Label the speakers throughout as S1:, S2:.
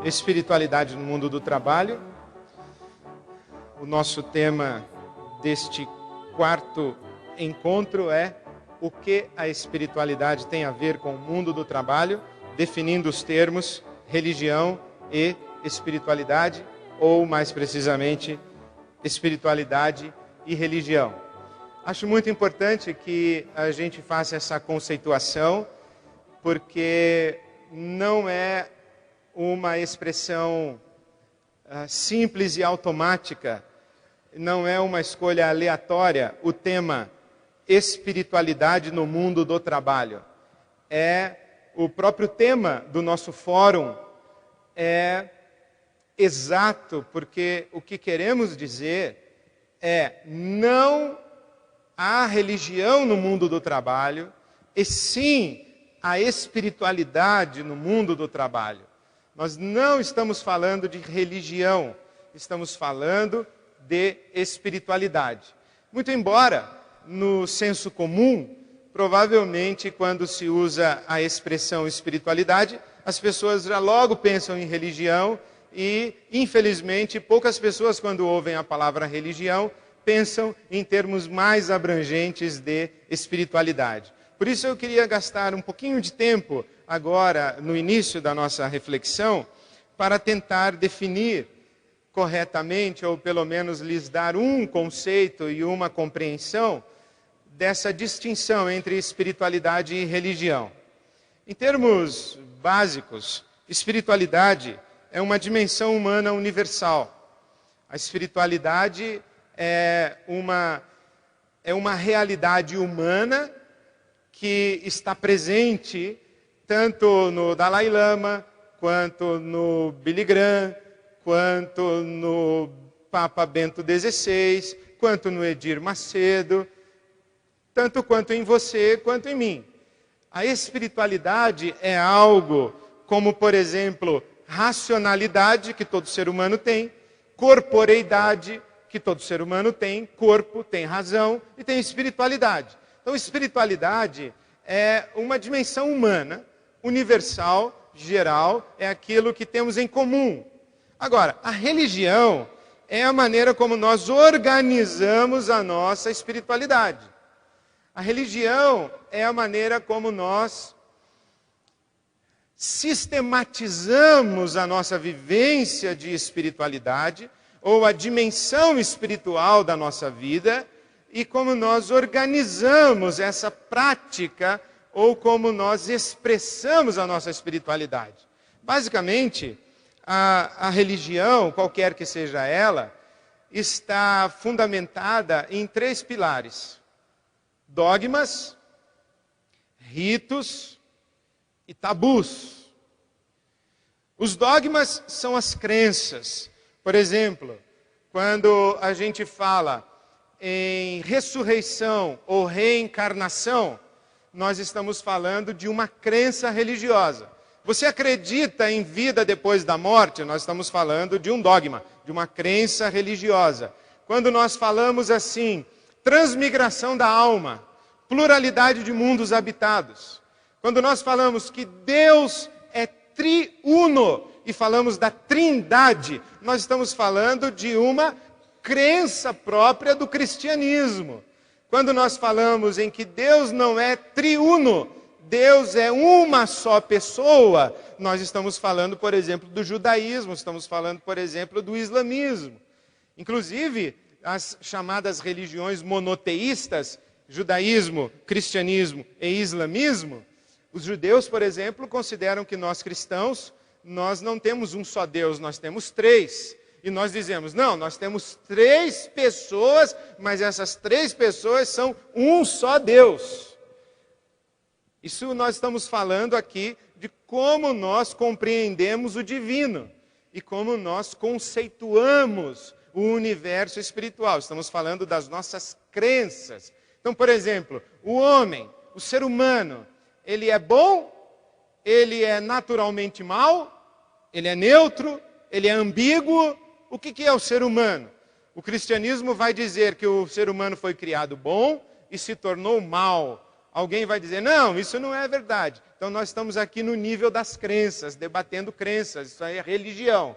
S1: Espiritualidade no mundo do trabalho. O nosso tema deste quarto encontro é o que a espiritualidade tem a ver com o mundo do trabalho, definindo os termos religião e espiritualidade, ou mais precisamente, espiritualidade e religião. Acho muito importante que a gente faça essa conceituação, porque não é uma expressão simples e automática, não é uma escolha aleatória o tema espiritualidade no mundo do trabalho. É o próprio tema do nosso fórum, é exato, porque o que queremos dizer é não há religião no mundo do trabalho, e sim a espiritualidade no mundo do trabalho. Nós não estamos falando de religião, estamos falando de espiritualidade. Muito embora, no senso comum, provavelmente quando se usa a expressão espiritualidade, as pessoas já logo pensam em religião e, infelizmente, poucas pessoas, quando ouvem a palavra religião, pensam em termos mais abrangentes de espiritualidade. Por isso eu queria gastar um pouquinho de tempo agora, no início da nossa reflexão, para tentar definir corretamente, ou pelo menos lhes dar um conceito e uma compreensão dessa distinção entre espiritualidade e religião. Em termos básicos, espiritualidade é uma dimensão humana universal. A espiritualidade é uma realidade humana que está presente tanto no Dalai Lama, quanto no Billy Graham, quanto no Papa Bento XVI, quanto no Edir Macedo, tanto quanto em você, quanto em mim. A espiritualidade é algo como, por exemplo, racionalidade, que todo ser humano tem, corporeidade, que todo ser humano tem, corpo, tem razão e tem espiritualidade. Então, espiritualidade é uma dimensão humana, universal, geral, é aquilo que temos em comum. Agora, a religião é a maneira como nós organizamos a nossa espiritualidade. A religião é a maneira como nós sistematizamos a nossa vivência de espiritualidade, ou a dimensão espiritual da nossa vida, e como nós organizamos essa prática, ou como nós expressamos a nossa espiritualidade. Basicamente, a religião, qualquer que seja ela, está fundamentada em 3 pilares: dogmas, ritos e tabus. Os dogmas são as crenças. Por exemplo, quando a gente fala em ressurreição ou reencarnação, nós estamos falando de uma crença religiosa. Você acredita em vida depois da morte? Nós estamos falando de um dogma, de uma crença religiosa. Quando nós falamos assim, transmigração da alma, pluralidade de mundos habitados. Quando nós falamos que Deus é triuno e falamos da trindade, nós estamos falando de uma crença própria do cristianismo. Quando nós falamos em que Deus não é triuno, Deus é uma só pessoa, nós estamos falando, por exemplo, do judaísmo, estamos falando, por exemplo, do islamismo. Inclusive, as chamadas religiões monoteístas, judaísmo, cristianismo e islamismo, os judeus, por exemplo, consideram que nós cristãos, nós não temos um só Deus, nós temos 3. E nós dizemos, não, nós temos 3 pessoas, mas essas 3 pessoas são um só Deus. Isso nós estamos falando aqui de como nós compreendemos o divino e como nós conceituamos o universo espiritual. Estamos falando das nossas crenças. Então, por exemplo, o homem, o ser humano, ele é bom, ele é naturalmente mau, ele é neutro, ele é ambíguo. O que é o ser humano? O cristianismo vai dizer que o ser humano foi criado bom e se tornou mau alguém vai dizer, não, isso não é verdade. Então nós estamos aqui no nível das crenças, debatendo crenças, isso aí é religião.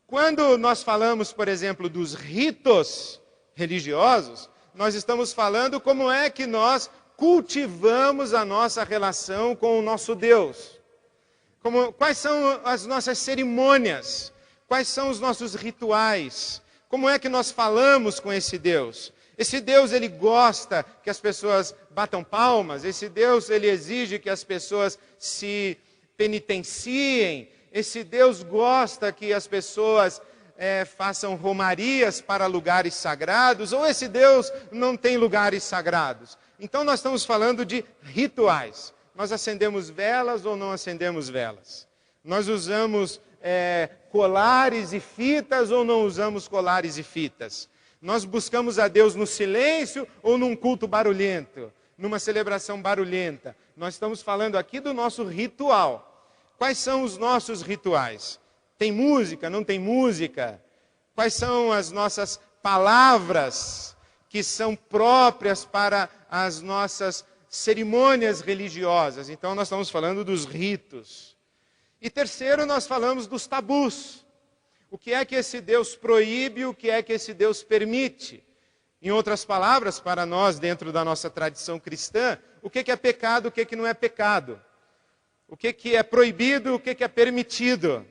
S1: Quando nós falamos, por exemplo, dos ritos religiosos, nós estamos falando como é que nós cultivamos a nossa relação com o nosso Deus. Quais são as nossas cerimônias? Quais são os nossos rituais? Como é que nós falamos com esse Deus? Esse Deus, ele gosta que as pessoas batam palmas. Esse Deus, ele exige que as pessoas se penitenciem. Esse Deus gosta que as pessoas façam romarias para lugares sagrados. Ou esse Deus não tem lugares sagrados? Então nós estamos falando de rituais. Nós acendemos velas ou não acendemos velas? Nós usamos colares e fitas ou não usamos colares e fitas? Nós buscamos a Deus no silêncio ou num culto barulhento? Numa celebração barulhenta? Nós estamos falando aqui do nosso ritual. Quais são os nossos rituais? Tem música? Não tem música? Quais são as nossas palavras que são próprias para as nossas cerimônias religiosas? Então nós estamos falando dos ritos. E terceiro, nós falamos dos tabus. O que é que esse Deus proíbe, o que é que esse Deus permite? Em outras palavras, para nós, dentro da nossa tradição cristã, o que é pecado, o que não é pecado? O que é proibido, o que é permitido?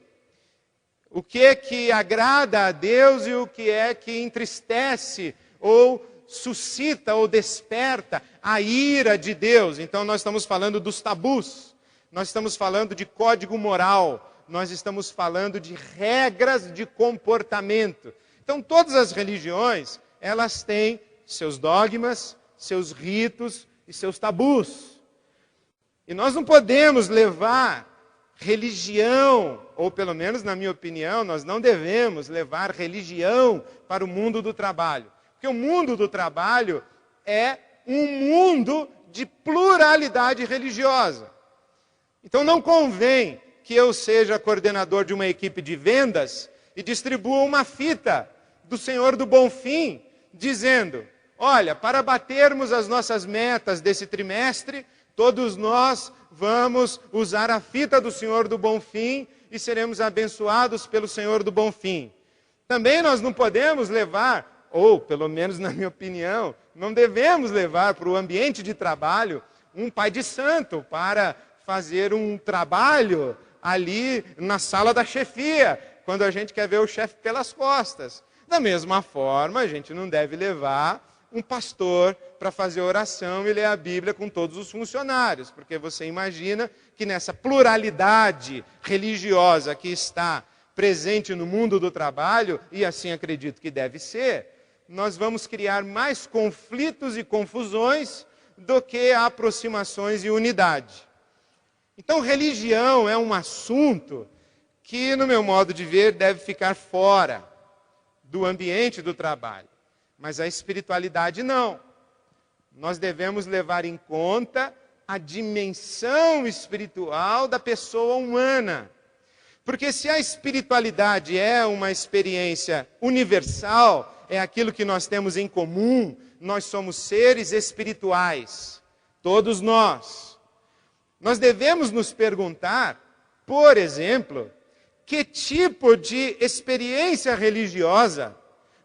S1: O que agrada a Deus e o que é que entristece ou suscita ou desperta a ira de Deus? Então nós estamos falando dos tabus, nós estamos falando de código moral, nós estamos falando de regras de comportamento. Então todas as religiões, elas têm seus dogmas, seus ritos e seus tabus. E nós não podemos levar religião, ou pelo menos na minha opinião, nós não devemos levar religião para o mundo do trabalho. Porque o mundo do trabalho é um mundo de pluralidade religiosa. Então não convém que eu seja coordenador de uma equipe de vendas e distribua uma fita do Senhor do Bonfim, dizendo, olha, para batermos as nossas metas desse trimestre, todos nós vamos usar a fita do Senhor do Bonfim e seremos abençoados pelo Senhor do Bonfim. Também nós não podemos levar, ou pelo menos na minha opinião, não devemos levar para o ambiente de trabalho um pai de santo para fazer um trabalho ali na sala da chefia, quando a gente quer ver o chefe pelas costas. Da mesma forma, a gente não deve levar um pastor para fazer oração e ler a Bíblia com todos os funcionários, porque você imagina que nessa pluralidade religiosa que está presente no mundo do trabalho, e assim acredito que deve ser, nós vamos criar mais conflitos e confusões do que aproximações e unidade. Então, religião é um assunto que, no meu modo de ver, deve ficar fora do ambiente do trabalho. Mas a espiritualidade não. Nós devemos levar em conta a dimensão espiritual da pessoa humana. Porque se a espiritualidade é uma experiência universal, é aquilo que nós temos em comum, nós somos seres espirituais, todos nós. Nós devemos nos perguntar, por exemplo, que tipo de experiência religiosa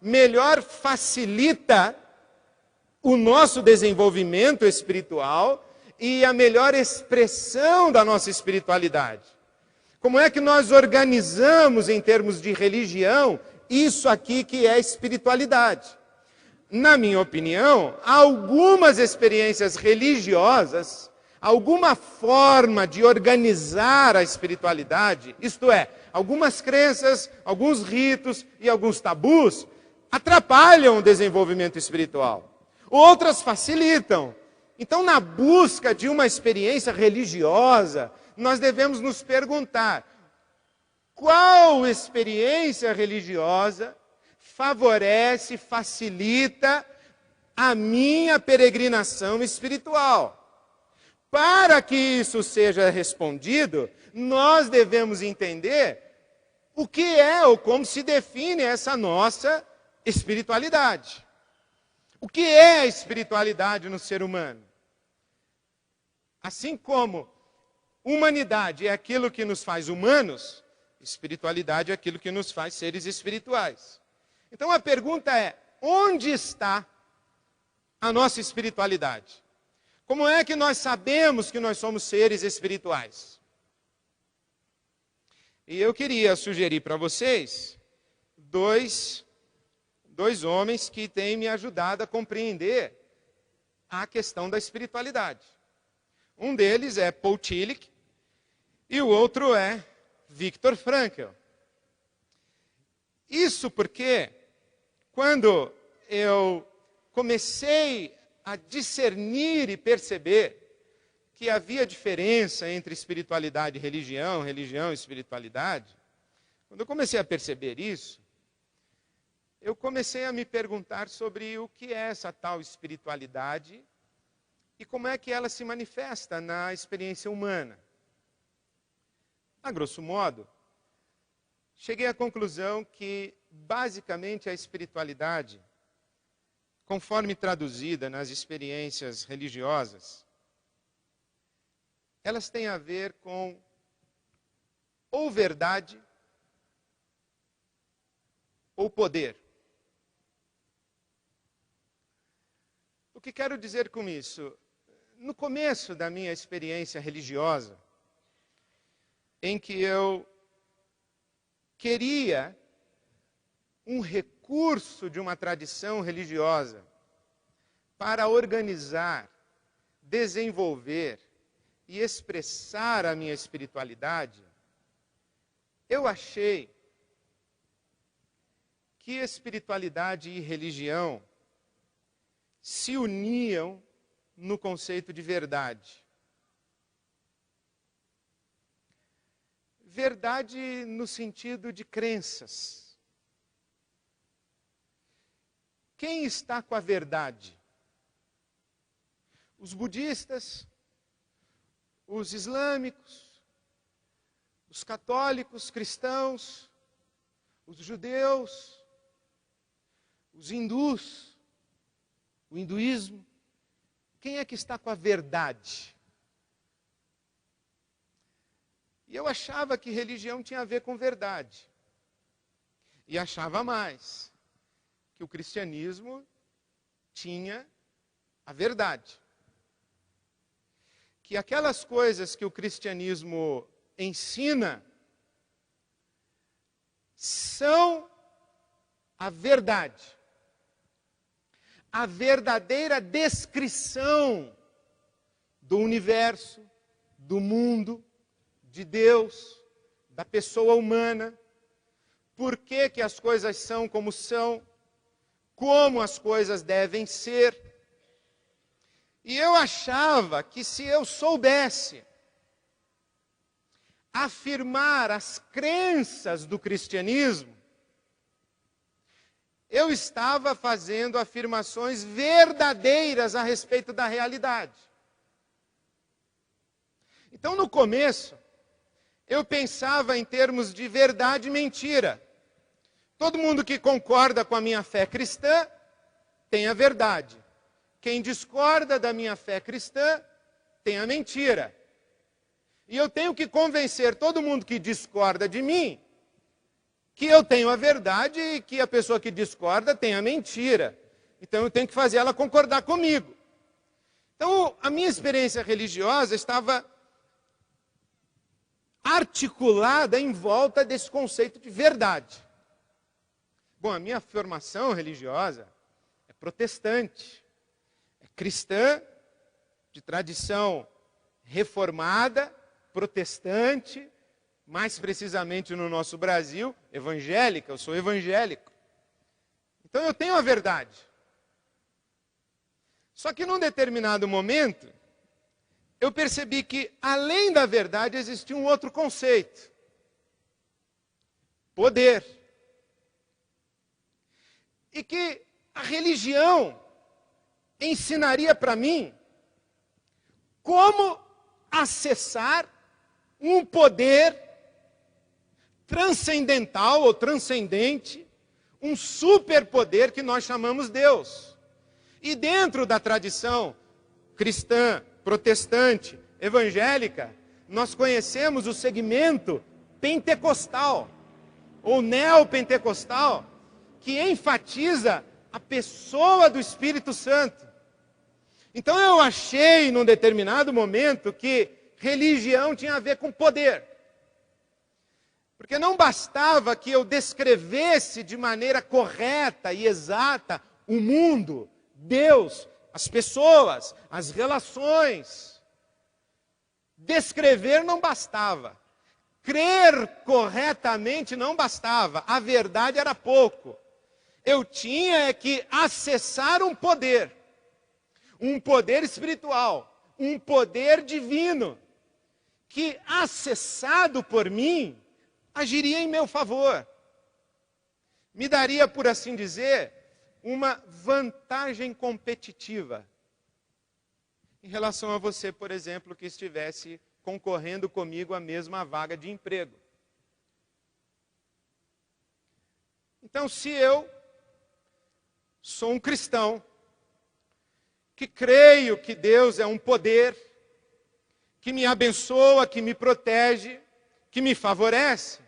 S1: melhor facilita o nosso desenvolvimento espiritual e a melhor expressão da nossa espiritualidade. Como é que nós organizamos em termos de religião isso aqui que é espiritualidade? Na minha opinião, algumas experiências religiosas, alguma forma de organizar a espiritualidade, isto é, algumas crenças, alguns ritos e alguns tabus, atrapalham o desenvolvimento espiritual. Outras facilitam. Então, na busca de uma experiência religiosa, nós devemos nos perguntar, qual experiência religiosa favorece, facilita a minha peregrinação espiritual? Para que isso seja respondido, nós devemos entender o que é ou como se define essa nossa espiritualidade. O que é a espiritualidade no ser humano? Assim como humanidade é aquilo que nos faz humanos, espiritualidade é aquilo que nos faz seres espirituais. Então a pergunta é, onde está a nossa espiritualidade? Como é que nós sabemos que nós somos seres espirituais? E eu queria sugerir para vocês dois homens que têm me ajudado a compreender a questão da espiritualidade. Um deles é Paul Tillich e o outro é Viktor Frankl. Isso porque, quando eu comecei a discernir e perceber que havia diferença entre espiritualidade e religião, religião e espiritualidade, quando eu comecei a perceber isso, eu comecei a me perguntar sobre o que é essa tal espiritualidade e como é que ela se manifesta na experiência humana. A grosso modo, cheguei à conclusão que, basicamente, a espiritualidade, conforme traduzida nas experiências religiosas, elas têm a ver com ou verdade ou poder. O que quero dizer com isso? No começo da minha experiência religiosa, em que eu queria um recurso de uma tradição religiosa para organizar, desenvolver e expressar a minha espiritualidade, eu achei que espiritualidade e religião se uniam no conceito de verdade. Verdade no sentido de crenças. Quem está com a verdade? Os budistas, os islâmicos, os católicos, cristãos, os judeus, os hindus, o hinduísmo. Quem é que está com a verdade? E eu achava que religião tinha a ver com verdade. E achava mais, que o cristianismo tinha a verdade. Que aquelas coisas que o cristianismo ensina são a verdade. A verdadeira descrição do universo, do mundo, de Deus, da pessoa humana, por que que as coisas são como são, como as coisas devem ser. E eu achava que se eu soubesse afirmar as crenças do cristianismo, eu estava fazendo afirmações verdadeiras a respeito da realidade. Então, no começo, eu pensava em termos de verdade e mentira. Todo mundo que concorda com a minha fé cristã tem a verdade. Quem discorda da minha fé cristã tem a mentira. E eu tenho que convencer todo mundo que discorda de mim que eu tenho a verdade e que a pessoa que discorda tem a mentira. Então eu tenho que fazer ela concordar comigo. Então a minha experiência religiosa estava articulada em volta desse conceito de verdade. Bom, a minha formação religiosa é protestante, é cristã, de tradição reformada, protestante, mais precisamente no nosso Brasil, evangélica, eu sou evangélico. Então eu tenho a verdade. Só que num determinado momento, eu percebi que além da verdade existia um outro conceito. Poder. E que a religião ensinaria para mim como acessar um poder transcendental ou transcendente, um superpoder que nós chamamos Deus. E dentro da tradição cristã, protestante, evangélica, nós conhecemos o segmento pentecostal, ou neopentecostal, que enfatiza a pessoa do Espírito Santo. Então eu achei, num determinado momento, que religião tinha a ver com poder. Porque não bastava que eu descrevesse de maneira correta e exata o mundo, Deus, as pessoas, as relações. Descrever não bastava. Crer corretamente não bastava. A verdade era pouco. Eu tinha que acessar um poder espiritual, um poder divino, que acessado por mim, agiria em meu favor. Me daria, por assim dizer, uma vantagem competitiva em relação a você, por exemplo, que estivesse concorrendo comigo à mesma vaga de emprego. Então, se eu sou um cristão, que creio que Deus é um poder, que me abençoa, que me protege, que me favorece.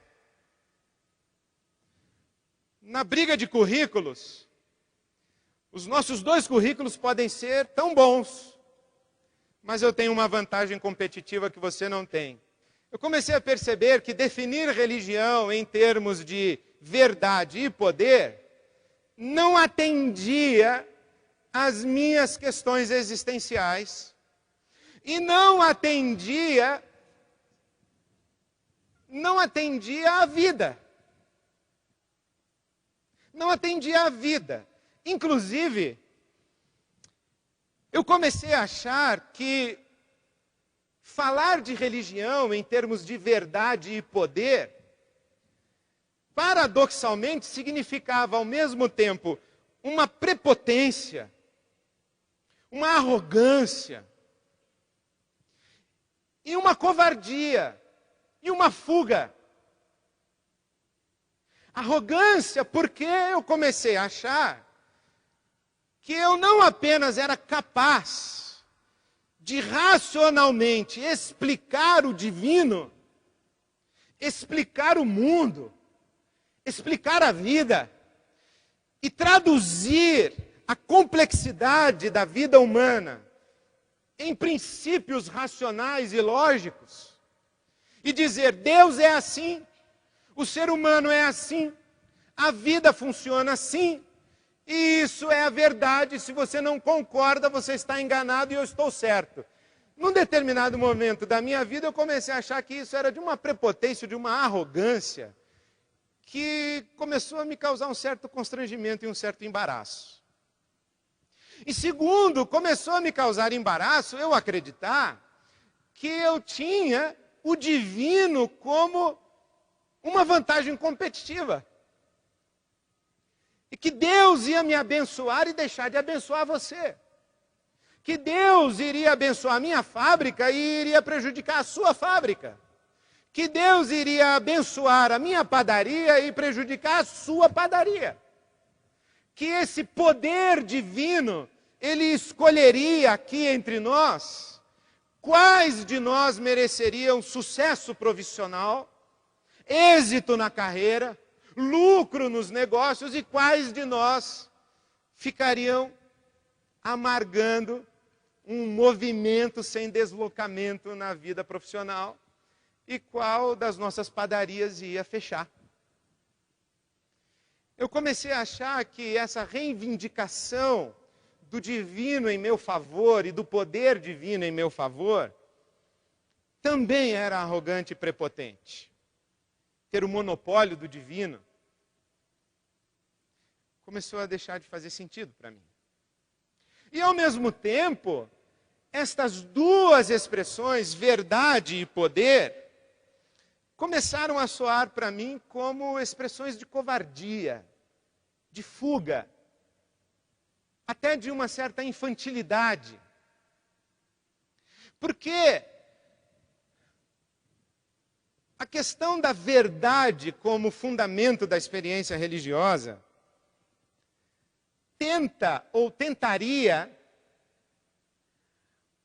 S1: Na briga de currículos, os nossos 2 currículos podem ser tão bons, mas eu tenho uma vantagem competitiva que você não tem. Eu comecei a perceber que definir religião em termos de verdade e poder não atendia às minhas questões existenciais e não atendia à vida. Não atendia à vida. Inclusive, eu comecei a achar que falar de religião em termos de verdade e poder, paradoxalmente, significava ao mesmo tempo uma prepotência, uma arrogância, e uma covardia, e uma fuga. Arrogância porque eu comecei a achar que eu não apenas era capaz de racionalmente explicar o divino, explicar o mundo, explicar a vida e traduzir a complexidade da vida humana em princípios racionais e lógicos e dizer: Deus é assim, o ser humano é assim, a vida funciona assim, e isso é a verdade. Se você não concorda, você está enganado e eu estou certo. Num determinado momento da minha vida, eu comecei a achar que isso era de uma prepotência, de uma arrogância, que começou a me causar um certo constrangimento e um certo embaraço. E segundo, começou a me causar embaraço eu acreditar que eu tinha o divino como uma vantagem competitiva. E que Deus ia me abençoar e deixar de abençoar você. Que Deus iria abençoar a minha fábrica e iria prejudicar a sua fábrica. Que Deus iria abençoar a minha padaria e prejudicar a sua padaria. Que esse poder divino, ele escolheria aqui entre nós quais de nós mereceriam sucesso profissional, êxito na carreira, lucro nos negócios, e quais de nós ficariam amargando um movimento sem deslocamento na vida profissional, e qual das nossas padarias ia fechar. Eu comecei a achar que essa reivindicação do divino em meu favor e do poder divino em meu favor também era arrogante e prepotente. Ter o monopólio do divino começou a deixar de fazer sentido para mim. E ao mesmo tempo, estas duas expressões, verdade e poder, começaram a soar para mim como expressões de covardia, de fuga, até de uma certa infantilidade. Porque a questão da verdade como fundamento da experiência religiosa tenta ou tentaria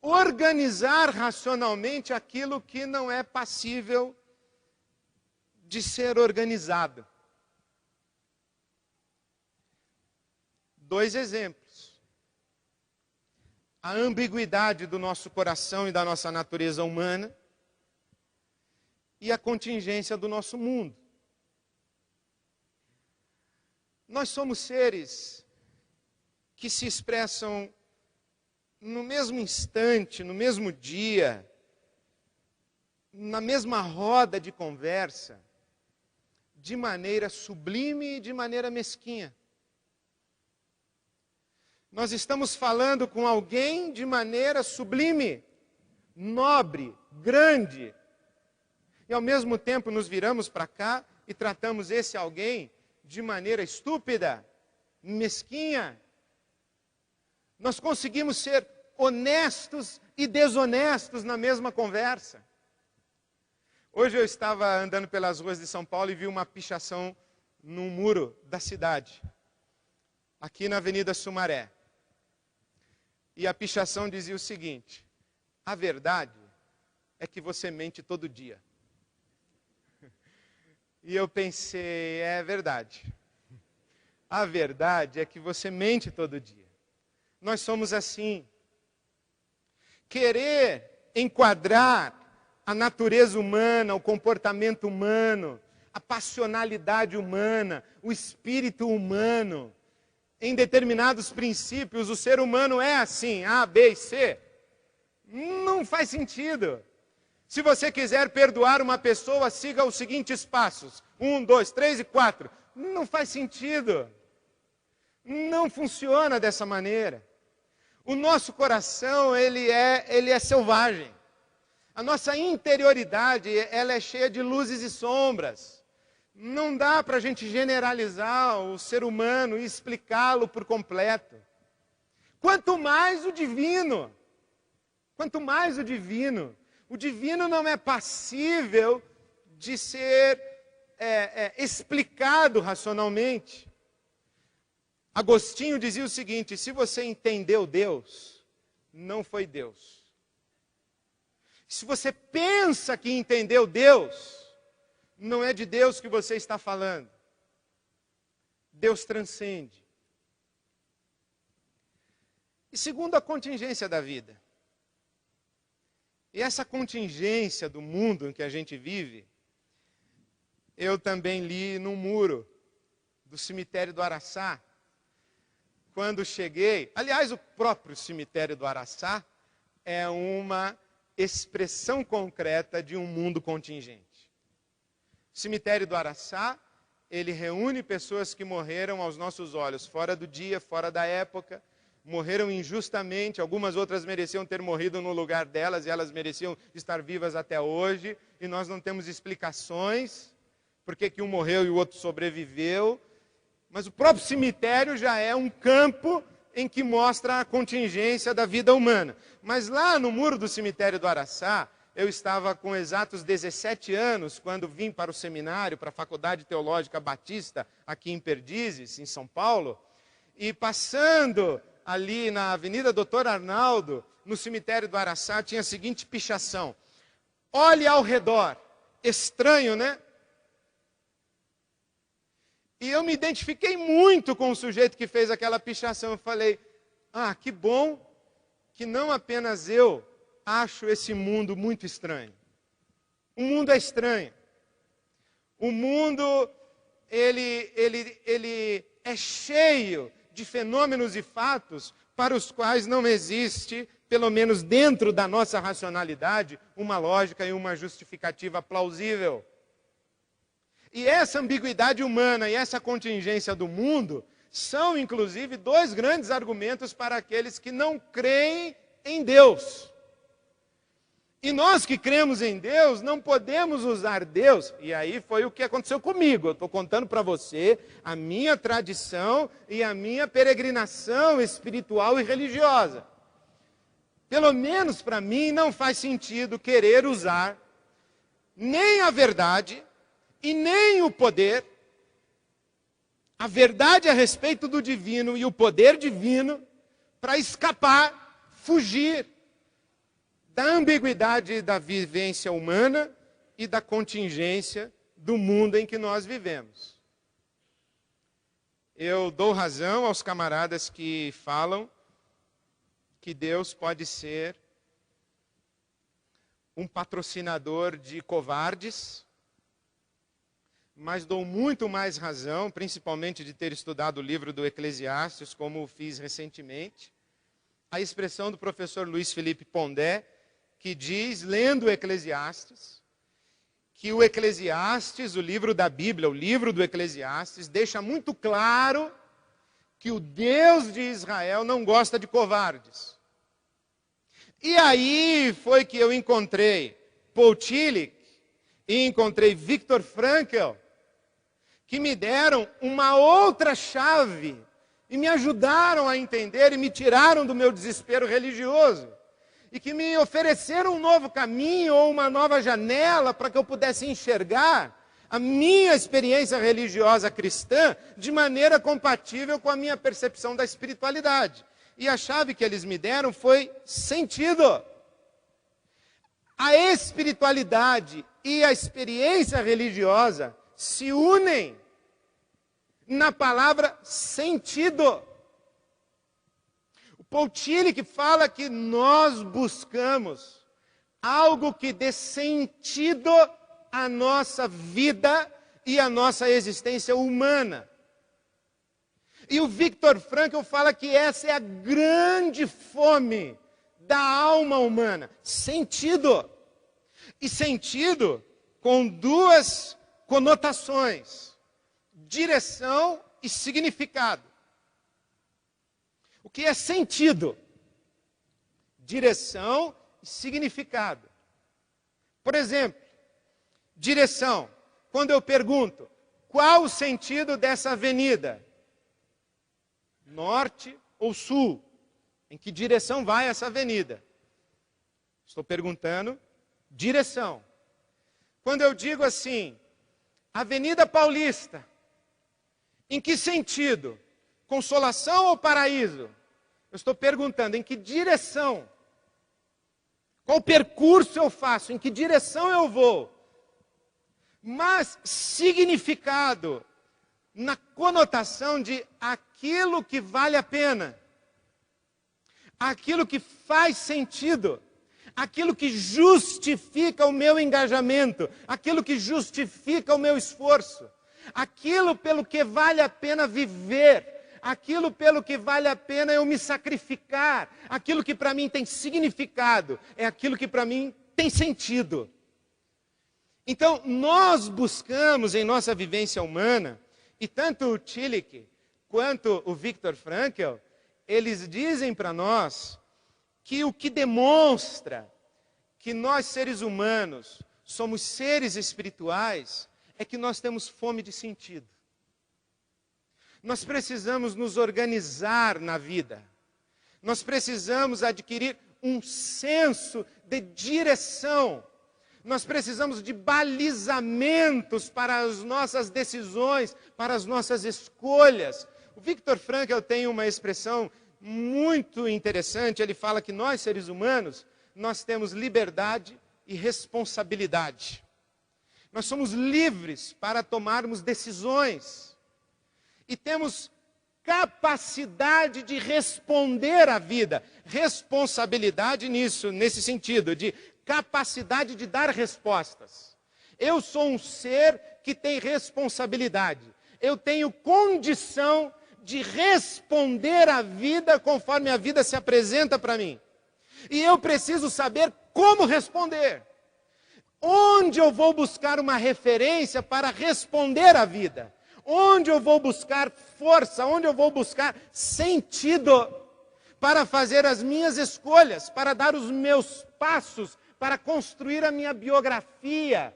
S1: organizar racionalmente aquilo que não é passível de ser organizado. 2 exemplos. A ambiguidade do nosso coração e da nossa natureza humana e a contingência do nosso mundo. Nós somos seres que se expressam no mesmo instante, no mesmo dia, na mesma roda de conversa, de maneira sublime e de maneira mesquinha. Nós estamos falando com alguém de maneira sublime, nobre, grande. E ao mesmo tempo nos viramos para cá e tratamos esse alguém de maneira estúpida, mesquinha. Nós conseguimos ser honestos e desonestos na mesma conversa. Hoje eu estava andando pelas ruas de São Paulo e vi uma pichação num muro da cidade, aqui na Avenida Sumaré. E a pichação dizia o seguinte: a verdade é que você mente todo dia. E eu pensei, é verdade. A verdade é que você mente todo dia. Nós somos assim. Querer enquadrar a natureza humana, o comportamento humano, a passionalidade humana, o espírito humano, em determinados princípios, o ser humano é assim, A, B e C, não faz sentido. Se você quiser perdoar uma pessoa, siga os seguintes passos: 1, 2, 3 e 4. Não faz sentido. Não funciona dessa maneira. O nosso coração, ele é selvagem. A nossa interioridade, ela é cheia de luzes e sombras. Não dá para a gente generalizar o ser humano e explicá-lo por completo. Quanto mais o divino. Quanto mais o divino. O divino não é passível de ser explicado racionalmente. Agostinho dizia o seguinte: se você entendeu Deus, não foi Deus. Se você pensa que entendeu Deus, não é de Deus que você está falando. Deus transcende. E segundo, a contingência da vida. E essa contingência do mundo em que a gente vive, eu também li no muro do cemitério do Araçá. Quando cheguei, aliás, o próprio cemitério do Araçá é uma expressão concreta de um mundo contingente. O cemitério do Araçá, ele reúne pessoas que morreram aos nossos olhos, fora do dia, fora da época, morreram injustamente, algumas outras mereciam ter morrido no lugar delas e elas mereciam estar vivas até hoje, e nós não temos explicações por que um morreu e o outro sobreviveu, mas o próprio cemitério já é um campo em que mostra a contingência da vida humana. Mas lá no muro do cemitério do Araçá, eu estava com exatos 17 anos, quando vim para o seminário, para a Faculdade Teológica Batista, aqui em Perdizes, em São Paulo, e passando ali na Avenida Doutor Arnaldo, no cemitério do Araçá, tinha a seguinte pichação: olhe ao redor. Estranho, né? E eu me identifiquei muito com o sujeito que fez aquela pichação. Eu falei, que bom que não apenas eu acho esse mundo muito estranho. O mundo é estranho. O mundo, ele é cheio de fenômenos e fatos para os quais não existe, pelo menos dentro da nossa racionalidade, uma lógica e uma justificativa plausível. E essa ambiguidade humana e essa contingência do mundo são, inclusive, 2 grandes argumentos para aqueles que não creem em Deus. E nós que cremos em Deus, não podemos usar Deus. E aí foi o que aconteceu comigo. Eu estou contando para você a minha tradição e a minha peregrinação espiritual e religiosa. Pelo menos para mim não faz sentido querer usar nem a verdade e nem o poder, a verdade a respeito do divino e o poder divino, para escapar, fugir da ambiguidade da vivência humana e da contingência do mundo em que nós vivemos. Eu dou razão aos camaradas que falam que Deus pode ser um patrocinador de covardes, mas dou muito mais razão, principalmente de ter estudado o livro do Eclesiastes, como fiz recentemente, a expressão do professor Luiz Felipe Pondé, que diz, lendo o Eclesiastes, que o Eclesiastes, o livro da Bíblia, o livro do Eclesiastes, deixa muito claro que o Deus de Israel não gosta de covardes. E aí foi que eu encontrei Paul Tillich e encontrei Viktor Frankl, que me deram uma outra chave e me ajudaram a entender e me tiraram do meu desespero religioso. E que me ofereceram um novo caminho ou uma nova janela para que eu pudesse enxergar a minha experiência religiosa cristã de maneira compatível com a minha percepção da espiritualidade. E a chave que eles me deram foi sentido. A espiritualidade e a experiência religiosa se unem na palavra sentido. Paul Tillich fala que nós buscamos algo que dê sentido à nossa vida e à nossa existência humana. E o Viktor Frankl fala que essa é a grande fome da alma humana. Sentido. E sentido com duas conotações: direção e significado. O que é sentido? Direção e significado. Por exemplo, direção. Quando eu pergunto, qual o sentido dessa avenida? Norte ou sul? Em que direção vai essa avenida? Estou perguntando direção. Quando eu digo assim, Avenida Paulista, em que sentido? Consolação ou paraíso? Eu estou perguntando em que direção? Qual percurso eu faço? Em que direção eu vou? Mas significado na conotação de aquilo que vale a pena, aquilo que faz sentido, aquilo que justifica o meu engajamento, aquilo que justifica o meu esforço, aquilo pelo que vale a pena viver, aquilo pelo que vale a pena eu me sacrificar, aquilo que para mim tem significado, é aquilo que para mim tem sentido. Então, nós buscamos em nossa vivência humana, e tanto o Tillich quanto o Viktor Frankl, eles dizem para nós que o que demonstra que nós seres humanos somos seres espirituais é que nós temos fome de sentido. Nós precisamos nos organizar na vida. Nós precisamos adquirir um senso de direção. Nós precisamos de balizamentos para as nossas decisões, para as nossas escolhas. O Viktor Frankl tem uma expressão muito interessante. Ele fala que nós, seres humanos, nós temos liberdade e responsabilidade. Nós somos livres para tomarmos decisões. E temos capacidade de responder à vida. Responsabilidade nisso, nesse sentido, de capacidade de dar respostas. Eu sou um ser que tem responsabilidade. Eu tenho condição de responder à vida conforme a vida se apresenta para mim. E eu preciso saber como responder. Onde eu vou buscar uma referência para responder à vida? Onde eu vou buscar força? Onde eu vou buscar sentido para fazer as minhas escolhas, para dar os meus passos, para construir a minha biografia?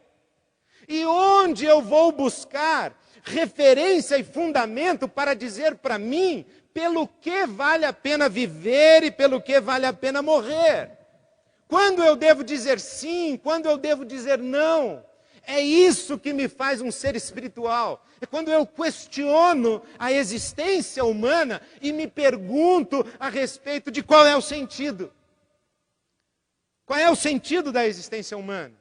S1: E onde eu vou buscar referência e fundamento para dizer para mim pelo que vale a pena viver e pelo que vale a pena morrer? Quando eu devo dizer sim, quando eu devo dizer não? É isso que me faz um ser espiritual. É quando eu questiono a existência humana e me pergunto a respeito de qual é o sentido. Qual é o sentido da existência humana?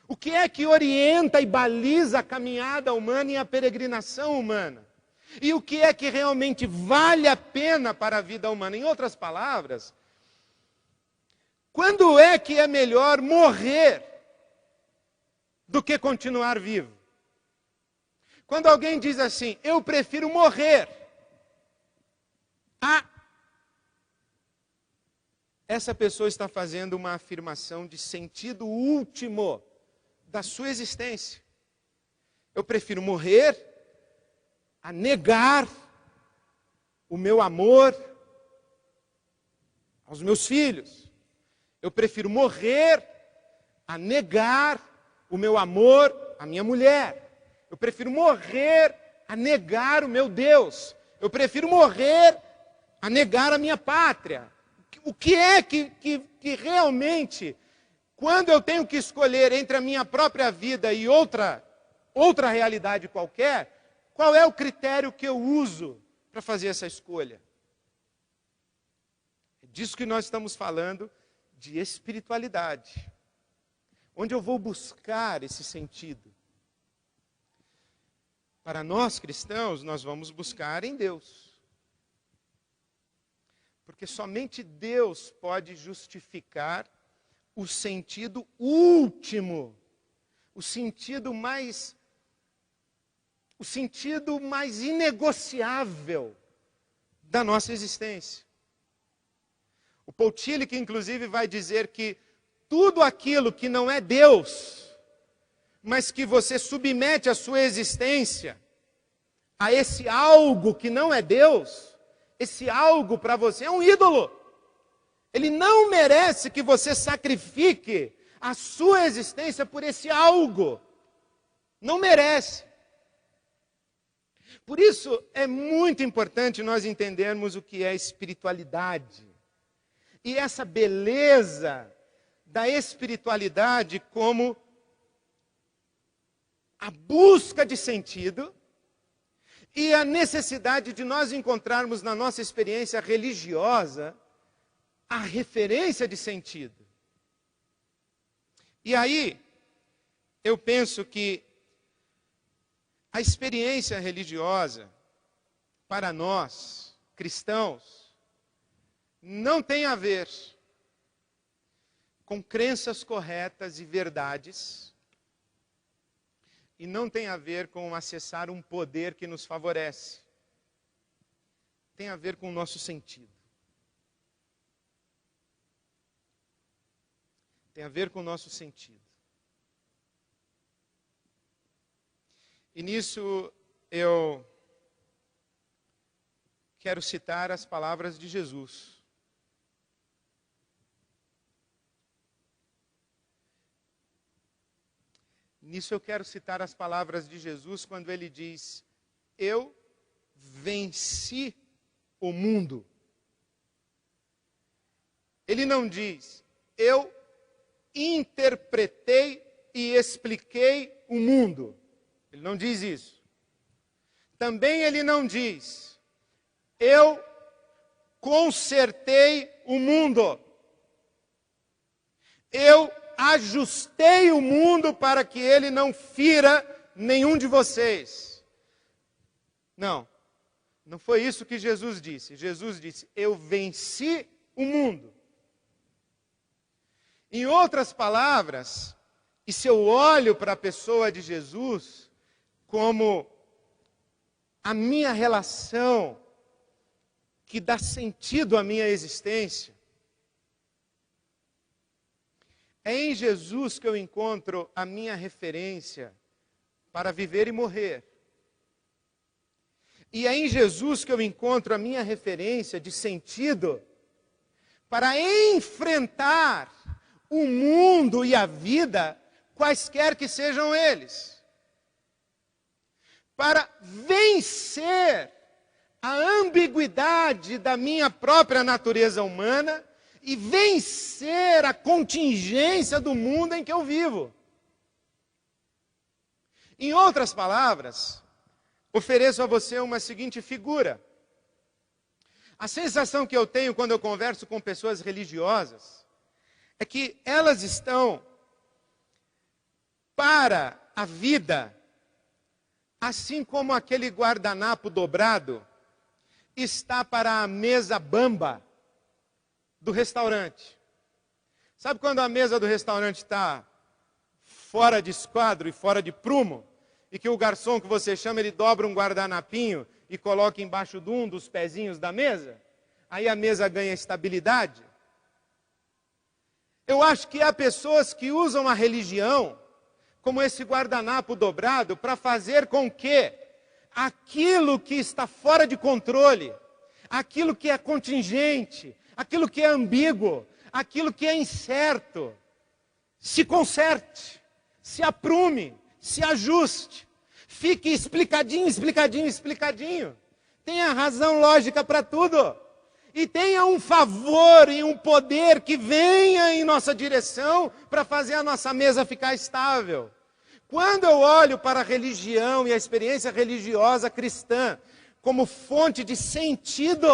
S1: O que é que orienta e baliza a caminhada humana e a peregrinação humana? E o que é que realmente vale a pena para a vida humana? Em outras palavras, quando é que é melhor morrer do que continuar vivo? Quando alguém diz assim, eu prefiro morrer, essa pessoa está fazendo uma afirmação de sentido último da sua existência. Eu prefiro morrer a negar o meu amor aos meus filhos. Eu prefiro morrer a negar o meu amor à minha mulher. Eu prefiro morrer a negar o meu Deus. Eu prefiro morrer a negar a minha pátria. O que é que realmente, quando eu tenho que escolher entre a minha própria vida e outra realidade qualquer, qual é o critério que eu uso para fazer essa escolha? É disso que nós estamos falando, de espiritualidade. Onde eu vou buscar esse sentido? Para nós cristãos, nós vamos buscar em Deus. Porque somente Deus pode justificar o sentido último, o sentido mais inegociável da nossa existência. O Paul Tillich, inclusive, vai dizer que tudo aquilo que não é Deus, mas que você submete a sua existência a esse algo que não é Deus, esse algo para você é um ídolo. Ele não merece que você sacrifique a sua existência por esse algo. Não merece. Por isso é muito importante nós entendermos o que é espiritualidade. E essa beleza da espiritualidade como a busca de sentido e a necessidade de nós encontrarmos na nossa experiência religiosa a referência de sentido. E aí, eu penso que a experiência religiosa, para nós, cristãos, não tem a ver com crenças corretas e verdades, e não tem a ver com acessar um poder que nos favorece. Tem a ver com o nosso sentido. Tem a ver com o nosso sentido. E nisso eu quero citar as palavras de Jesus. Nisso eu quero citar as palavras de Jesus quando ele diz: eu venci o mundo. Ele não diz, eu interpretei e expliquei o mundo. Ele não diz isso. Também ele não diz, eu consertei o mundo. Eu ajustei o mundo para que ele não fira nenhum de vocês. Não, não foi isso que Jesus disse. Jesus disse, eu venci o mundo. Em outras palavras, e se eu olho para a pessoa de Jesus como a minha relação que dá sentido à minha existência, é em Jesus que eu encontro a minha referência para viver e morrer. E é em Jesus que eu encontro a minha referência de sentido para enfrentar o mundo e a vida, quaisquer que sejam eles. Para vencer a ambiguidade da minha própria natureza humana e vencer a contingência do mundo em que eu vivo. Em outras palavras, ofereço a você uma seguinte figura. A sensação que eu tenho quando eu converso com pessoas religiosas é que elas estão para a vida, assim como aquele guardanapo dobrado está para a mesa bamba do restaurante. Sabe quando a mesa do restaurante está fora de esquadro e fora de prumo, e que o garçom que você chama, ele dobra um guardanapinho e coloca embaixo de um dos pezinhos da mesa? Aí a mesa ganha estabilidade. Eu acho que há pessoas que usam a religião como esse guardanapo dobrado para fazer com que aquilo que está fora de controle, aquilo que é contingente, aquilo que é ambíguo, aquilo que é incerto, se conserte, se aprume, se ajuste, fique explicadinho, explicadinho, explicadinho. Tenha razão lógica para tudo. E tenha um favor e um poder que venha em nossa direção para fazer a nossa mesa ficar estável. Quando eu olho para a religião e a experiência religiosa cristã como fonte de sentido,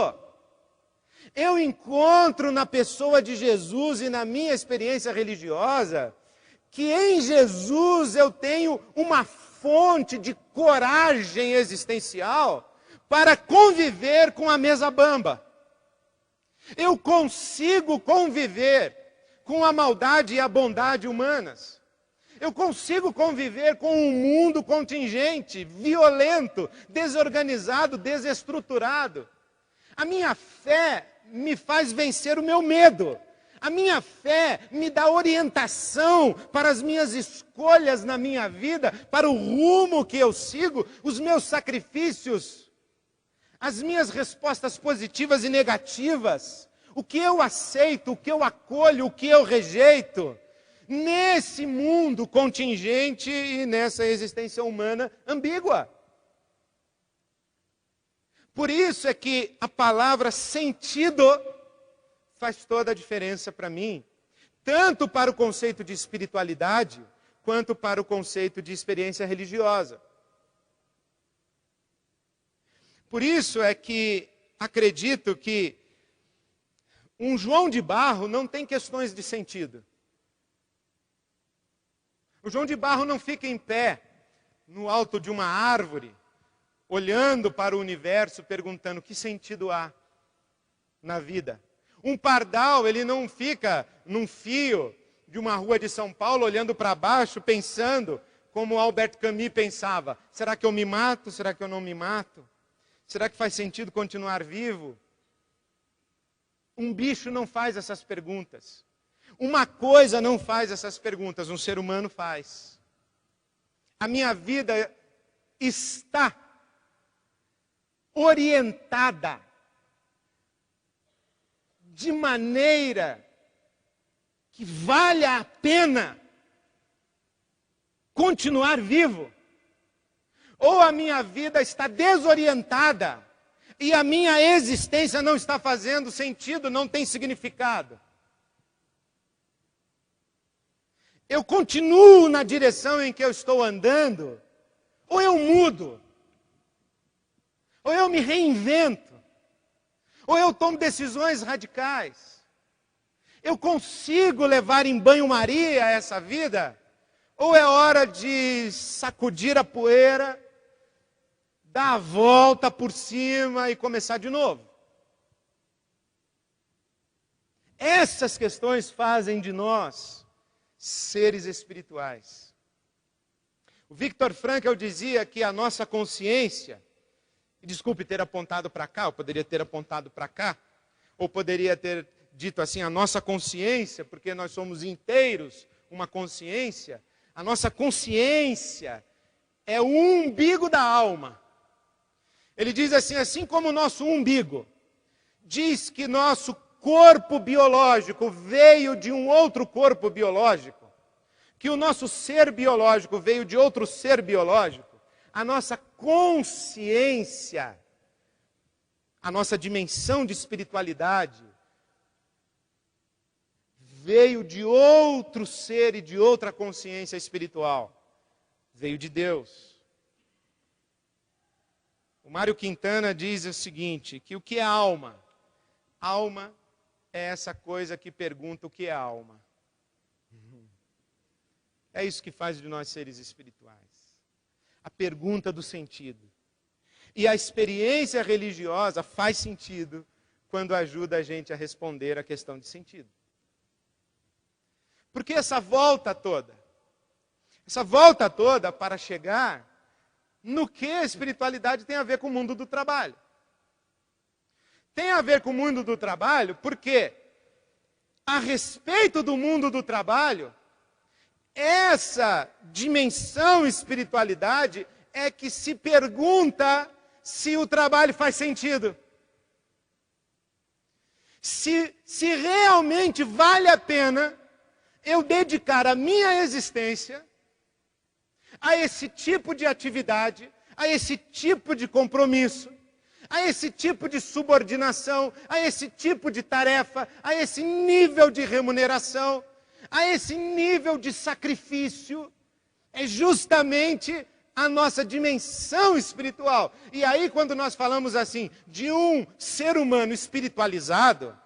S1: eu encontro na pessoa de Jesus e na minha experiência religiosa que em Jesus eu tenho uma fonte de coragem existencial para conviver com a mesa bamba. Eu consigo conviver com a maldade e a bondade humanas. Eu consigo conviver com um mundo contingente, violento, desorganizado, desestruturado. A minha fé me faz vencer o meu medo. A minha fé me dá orientação para as minhas escolhas na minha vida, para o rumo que eu sigo, os meus sacrifícios, as minhas respostas positivas e negativas, o que eu aceito, o que eu acolho, o que eu rejeito, nesse mundo contingente e nessa existência humana ambígua. Por isso é que a palavra sentido faz toda a diferença para mim, tanto para o conceito de espiritualidade, quanto para o conceito de experiência religiosa. Por isso é que acredito que um João de Barro não tem questões de sentido. O João de Barro não fica em pé no alto de uma árvore, olhando para o universo, perguntando que sentido há na vida. Um pardal, ele não fica num fio de uma rua de São Paulo, olhando para baixo, pensando como Albert Camus pensava. Será que eu me mato? Será que eu não me mato? Será que faz sentido continuar vivo? Um bicho não faz essas perguntas. Uma coisa não faz essas perguntas, um ser humano faz. A minha vida está orientada de maneira que valha a pena continuar vivo. Ou a minha vida está desorientada e a minha existência não está fazendo sentido, não tem significado. Eu continuo na direção em que eu estou andando, ou eu mudo, ou eu me reinvento, ou eu tomo decisões radicais. Eu consigo levar em banho-maria essa vida, ou é hora de sacudir a poeira, dar a volta por cima e começar de novo. Essas questões fazem de nós seres espirituais. O Viktor Frankl dizia que a nossa consciência, desculpe ter apontado para cá, eu poderia ter apontado para cá, ou poderia ter dito assim, a nossa consciência, porque nós somos inteiros, uma consciência, a nossa consciência é o umbigo da alma. Ele diz assim como o nosso umbigo diz que nosso corpo biológico veio de um outro corpo biológico, que o nosso ser biológico veio de outro ser biológico, a nossa consciência, a nossa dimensão de espiritualidade, veio de outro ser e de outra consciência espiritual, veio de Deus. O Mário Quintana diz o seguinte, que o que é alma? Alma é essa coisa que pergunta o que é alma. É isso que faz de nós seres espirituais. A pergunta do sentido. E a experiência religiosa faz sentido quando ajuda a gente a responder a questão de sentido. Porque essa volta toda para chegar no que a espiritualidade tem a ver com o mundo do trabalho. Tem a ver com o mundo do trabalho porque, a respeito do mundo do trabalho, essa dimensão espiritualidade é que se pergunta se o trabalho faz sentido. Se realmente vale a pena eu dedicar a minha existência a esse tipo de atividade, a esse tipo de compromisso, a esse tipo de subordinação, a esse tipo de tarefa, a esse nível de remuneração, a esse nível de sacrifício. É justamente a nossa dimensão espiritual. E aí, quando nós falamos assim de um ser humano espiritualizado,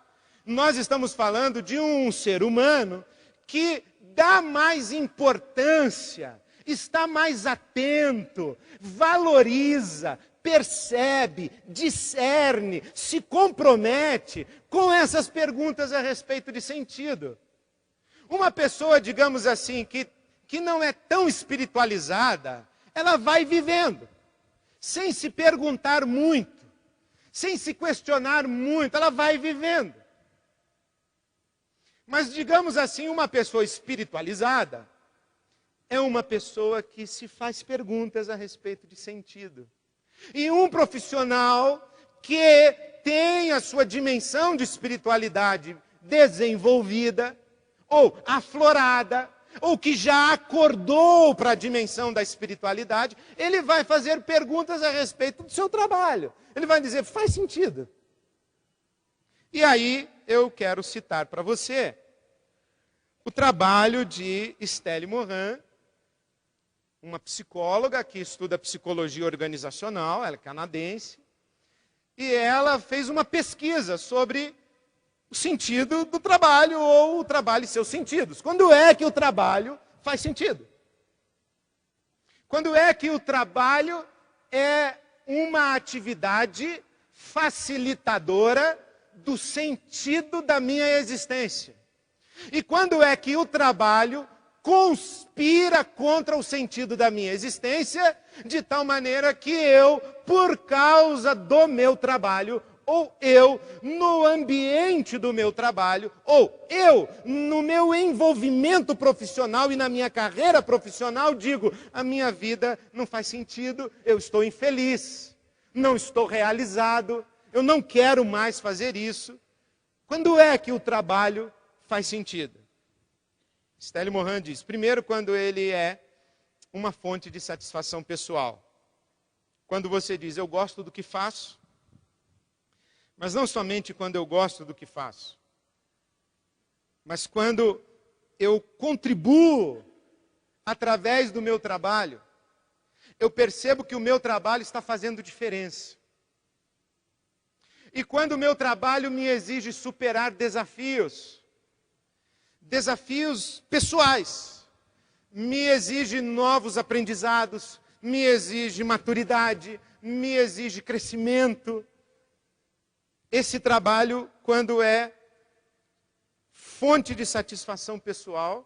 S1: nós estamos falando de um ser humano que dá mais importância, está mais atento, valoriza, percebe, discerne, se compromete com essas perguntas a respeito de sentido. Uma pessoa, digamos assim, que não é tão espiritualizada, ela vai vivendo, sem se perguntar muito, sem se questionar muito, ela vai vivendo. Mas, digamos assim, uma pessoa espiritualizada é uma pessoa que se faz perguntas a respeito de sentido. E um profissional que tem a sua dimensão de espiritualidade desenvolvida, ou aflorada, ou que já acordou para a dimensão da espiritualidade, ele vai fazer perguntas a respeito do seu trabalho. Ele vai dizer, faz sentido. E aí eu quero citar para você o trabalho de Estelle Morin, uma psicóloga que estuda psicologia organizacional, ela é canadense, e ela fez uma pesquisa sobre o sentido do trabalho, ou o trabalho e seus sentidos. Quando é que o trabalho faz sentido? Quando é que o trabalho é uma atividade facilitadora do sentido da minha existência? E quando é que o trabalho conspira contra o sentido da minha existência, de tal maneira que eu, por causa do meu trabalho, ou eu, no ambiente do meu trabalho, ou eu, no meu envolvimento profissional e na minha carreira profissional, digo, a minha vida não faz sentido, eu estou infeliz, não estou realizado, eu não quero mais fazer isso. Quando é que o trabalho faz sentido? Estelle Morin diz, primeiro, quando ele é uma fonte de satisfação pessoal. Quando você diz, eu gosto do que faço, mas não somente quando eu gosto do que faço, mas quando eu contribuo através do meu trabalho, eu percebo que o meu trabalho está fazendo diferença. E quando o meu trabalho me exige superar desafios pessoais, me exige novos aprendizados, me exige maturidade, me exige crescimento. Esse trabalho, quando é fonte de satisfação pessoal,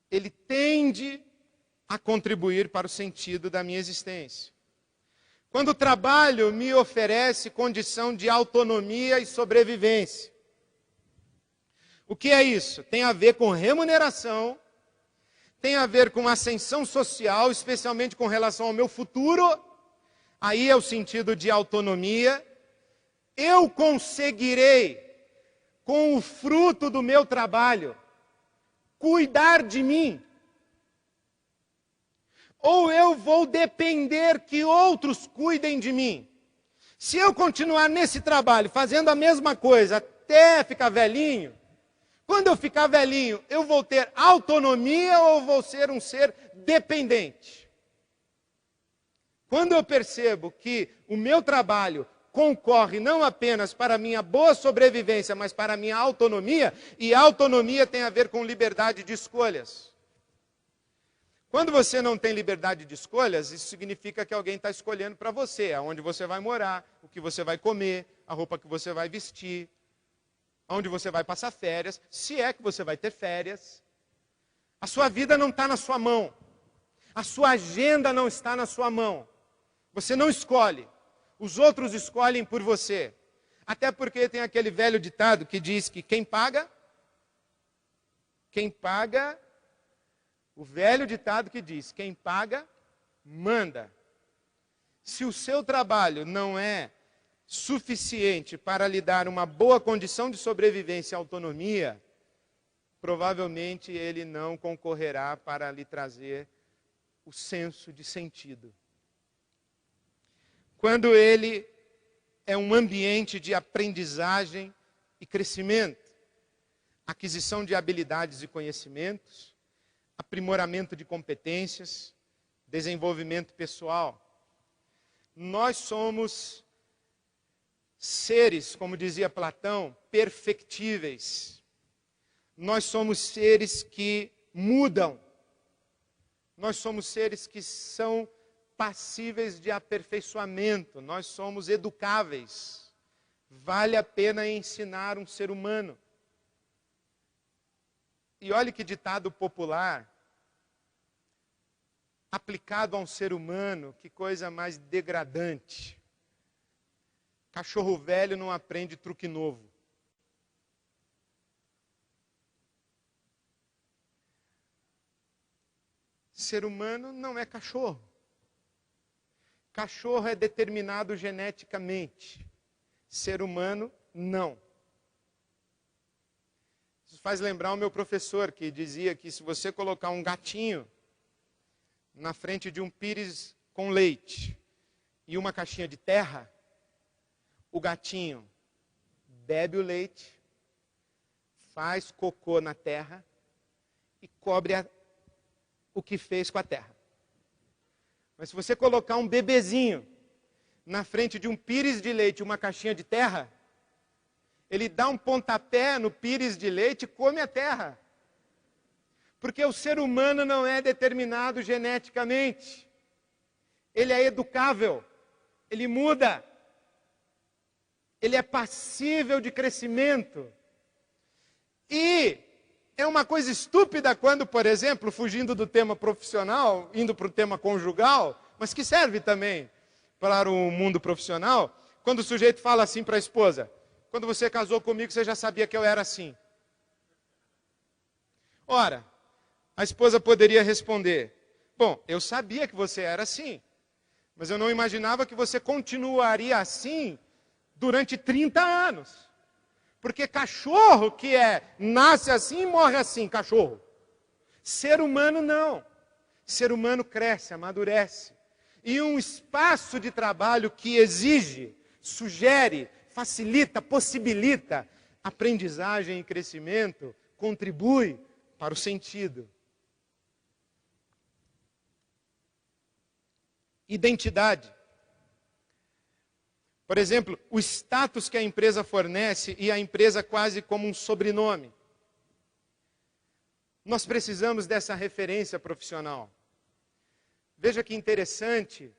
S1: ele tende a contribuir para o sentido da minha existência. Quando o trabalho me oferece condição de autonomia e sobrevivência. O que é isso? Tem a ver com remuneração, tem a ver com ascensão social, especialmente com relação ao meu futuro. Aí é o sentido de autonomia. Eu conseguirei, com o fruto do meu trabalho, cuidar de mim. Ou eu vou depender que outros cuidem de mim. Se eu continuar nesse trabalho, fazendo a mesma coisa, até ficar velhinho, quando eu ficar velhinho, eu vou ter autonomia ou vou ser um ser dependente? Quando eu percebo que o meu trabalho concorre não apenas para a minha boa sobrevivência, mas para a minha autonomia, e autonomia tem a ver com liberdade de escolhas. Quando você não tem liberdade de escolhas, isso significa que alguém está escolhendo para você, aonde você vai morar, o que você vai comer, a roupa que você vai vestir, aonde você vai passar férias, se é que você vai ter férias. A sua vida não está na sua mão. A sua agenda não está na sua mão. Você não escolhe. Os outros escolhem por você. Até porque tem aquele velho ditado que diz que quem paga, o velho ditado que diz, quem paga, manda. Se o seu trabalho não é suficiente para lhe dar uma boa condição de sobrevivência e autonomia, provavelmente ele não concorrerá para lhe trazer o senso de sentido. Quando ele é um ambiente de aprendizagem e crescimento, aquisição de habilidades e conhecimentos, aprimoramento de competências, desenvolvimento pessoal. Nós somos seres, como dizia Platão, perfectíveis. Nós somos seres que mudam. Nós somos seres que são passíveis de aperfeiçoamento. Nós somos educáveis. Vale a pena ensinar um ser humano. E olhe que ditado popular, aplicado a um ser humano, que coisa mais degradante. Cachorro velho não aprende truque novo. Ser humano não é cachorro. Cachorro é determinado geneticamente. Ser humano, não. Isso faz lembrar o meu professor, que dizia que se você colocar um gatinho na frente de um pires com leite e uma caixinha de terra, o gatinho bebe o leite, faz cocô na terra e cobre o que fez com a terra. Mas se você colocar um bebezinho na frente de um pires de leite e uma caixinha de terra, ele dá um pontapé no pires de leite e come a terra. Porque o ser humano não é determinado geneticamente. Ele é educável. Ele muda. Ele é passível de crescimento. E é uma coisa estúpida quando, por exemplo, fugindo do tema profissional, indo para o tema conjugal, mas que serve também para o mundo profissional, quando o sujeito fala assim para a esposa: quando você casou comigo, você já sabia que eu era assim. Ora, a esposa poderia responder: bom, eu sabia que você era assim, mas eu não imaginava que você continuaria assim durante 30 anos. Porque cachorro que nasce assim e morre assim, cachorro. Ser humano não. Ser humano cresce, amadurece. E um espaço de trabalho que exige, sugere, facilita, possibilita aprendizagem e crescimento, contribui para o sentido. Identidade. Por exemplo, o status que a empresa fornece e a empresa quase como um sobrenome. Nós precisamos dessa referência profissional. Veja que interessante,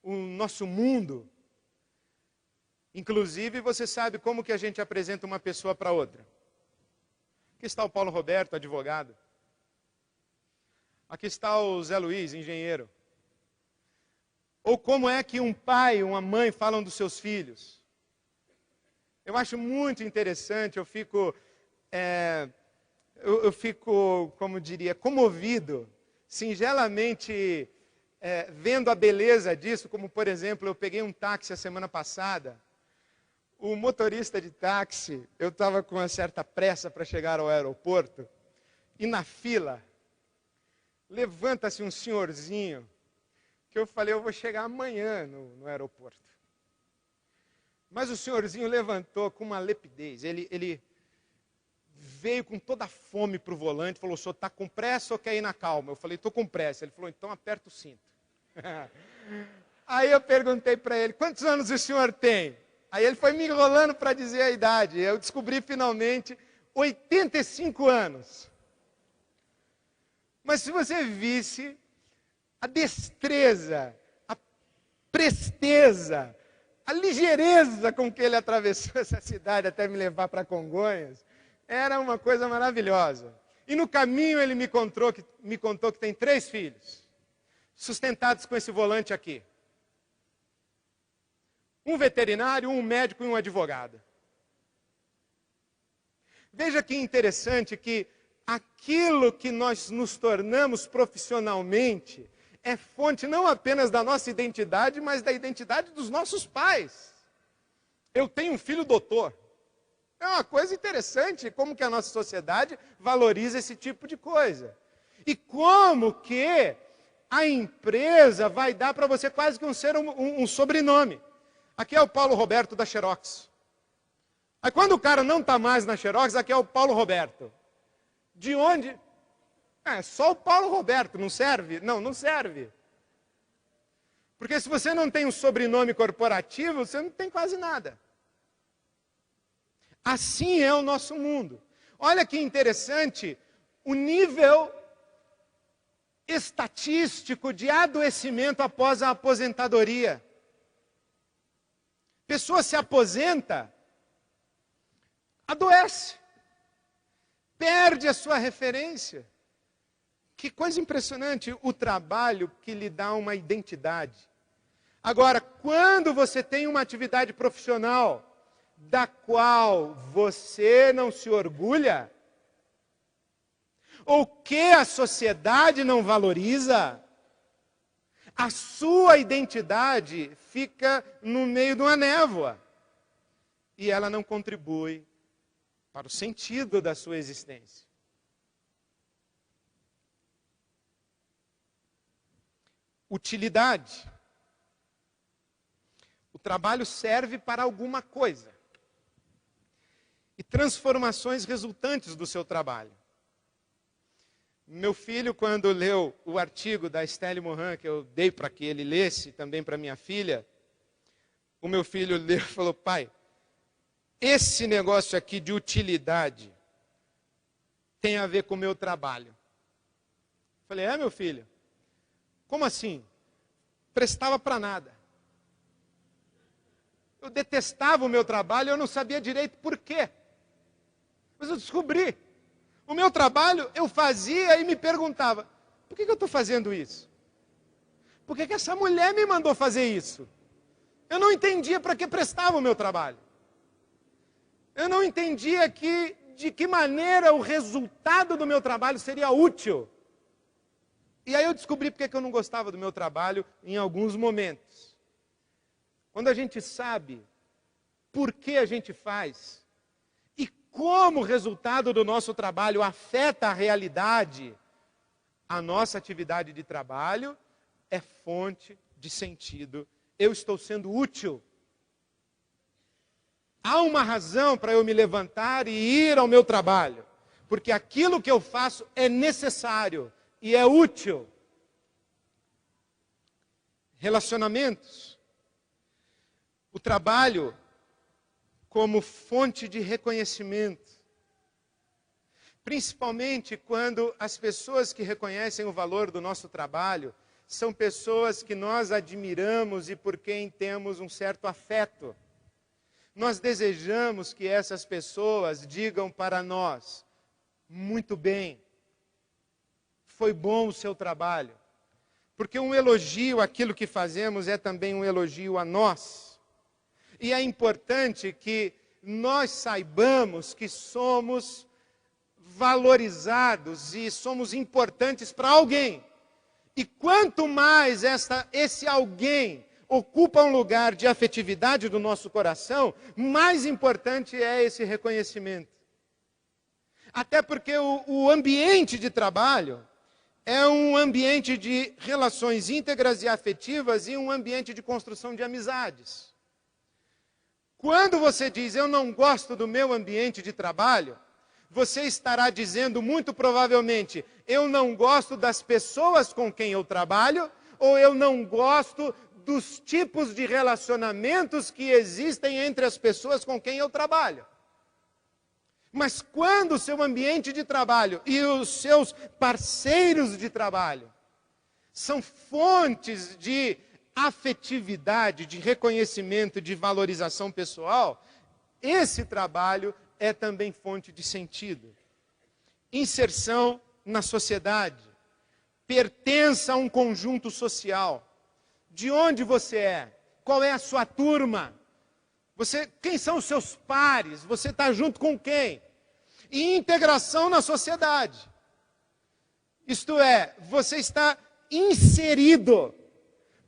S1: o nosso mundo. Inclusive, você sabe como que a gente apresenta uma pessoa para outra. Aqui está o Paulo Roberto, advogado. Aqui está o Zé Luiz, engenheiro. Ou como é que um pai e uma mãe falam dos seus filhos. Eu acho muito interessante, eu fico, como diria, comovido, singelamente vendo a beleza disso, como por exemplo, eu peguei um táxi a semana passada, o motorista de táxi, eu estava com uma certa pressa para chegar ao aeroporto, e na fila, levanta-se um senhorzinho, que eu falei, eu vou chegar amanhã no aeroporto. Mas o senhorzinho levantou com uma lepidez, ele veio com toda a fome para o volante, falou: o senhor está com pressa ou quer ir na calma? Eu falei: estou com pressa. Ele falou: então aperta o cinto. Aí eu perguntei para ele, quantos anos o senhor tem? Aí ele foi me enrolando para dizer a idade. Eu descobri finalmente 85 anos. Mas se você visse a destreza, a presteza, a ligeireza com que ele atravessou essa cidade até me levar para Congonhas, era uma coisa maravilhosa. E no caminho ele me contou que tem 3 filhos, sustentados com esse volante aqui. Um veterinário, um médico e um advogado. Veja que interessante que aquilo que nós nos tornamos profissionalmente é fonte não apenas da nossa identidade, mas da identidade dos nossos pais. Eu tenho um filho doutor. É uma coisa interessante como que a nossa sociedade valoriza esse tipo de coisa. E como que a empresa vai dar para você quase que um sobrenome. Aqui é o Paulo Roberto da Xerox. Aí quando o cara não está mais na Xerox, aqui é o Paulo Roberto. De onde? É só o Paulo Roberto, não serve? Não, não serve. Porque se você não tem um sobrenome corporativo, você não tem quase nada. Assim é o nosso mundo. Olha que interessante, o nível estatístico de adoecimento após a aposentadoria. Pessoa se aposenta, adoece, perde a sua referência. Que coisa impressionante, o trabalho que lhe dá uma identidade. Agora, quando você tem uma atividade profissional da qual você não se orgulha, ou que a sociedade não valoriza, a sua identidade fica no meio de uma névoa. E ela não contribui para o sentido da sua existência. Utilidade. O trabalho serve para alguma coisa. E transformações resultantes do seu trabalho. Meu filho, quando leu o artigo da Estelle Morin, que eu dei para que ele lesse, também para minha filha, o meu filho leu e falou, pai, esse negócio aqui de utilidade tem a ver com o meu trabalho. Eu falei, é meu filho? Como assim? Prestava para nada. Eu detestava o meu trabalho, eu não sabia direito por quê. Mas eu descobri. O meu trabalho eu fazia e me perguntava, por que eu estou fazendo isso? Por que essa mulher me mandou fazer isso? Eu não entendia para que prestava o meu trabalho. Eu não entendia de que maneira o resultado do meu trabalho seria útil. E aí eu descobri porque eu não gostava do meu trabalho em alguns momentos. Quando a gente sabe por que a gente faz, e como o resultado do nosso trabalho afeta a realidade, a nossa atividade de trabalho é fonte de sentido. Eu estou sendo útil. Há uma razão para eu me levantar e ir ao meu trabalho, porque aquilo que eu faço é necessário e é útil. Relacionamentos. O trabalho como fonte de reconhecimento. Principalmente quando as pessoas que reconhecem o valor do nosso trabalho são pessoas que nós admiramos e por quem temos um certo afeto. Nós desejamos que essas pessoas digam para nós, muito bem, foi bom o seu trabalho. Porque um elogio àquilo que fazemos é também um elogio a nós. E é importante que nós saibamos que somos valorizados e somos importantes para alguém. E quanto mais esse alguém ocupa um lugar de afetividade do nosso coração, mais importante é esse reconhecimento. Até porque o ambiente de trabalho é um ambiente de relações íntegras e afetivas e um ambiente de construção de amizades. Quando você diz, eu não gosto do meu ambiente de trabalho, você estará dizendo muito provavelmente, eu não gosto das pessoas com quem eu trabalho, ou eu não gosto dos tipos de relacionamentos que existem entre as pessoas com quem eu trabalho. Mas quando o seu ambiente de trabalho e os seus parceiros de trabalho são fontes de afetividade, de reconhecimento, de valorização pessoal, esse trabalho é também fonte de sentido. Inserção na sociedade, pertença a um conjunto social. De onde você é? Qual é a sua turma? Quem são os seus pares? Você está junto com quem? E integração na sociedade. Isto é, você está inserido.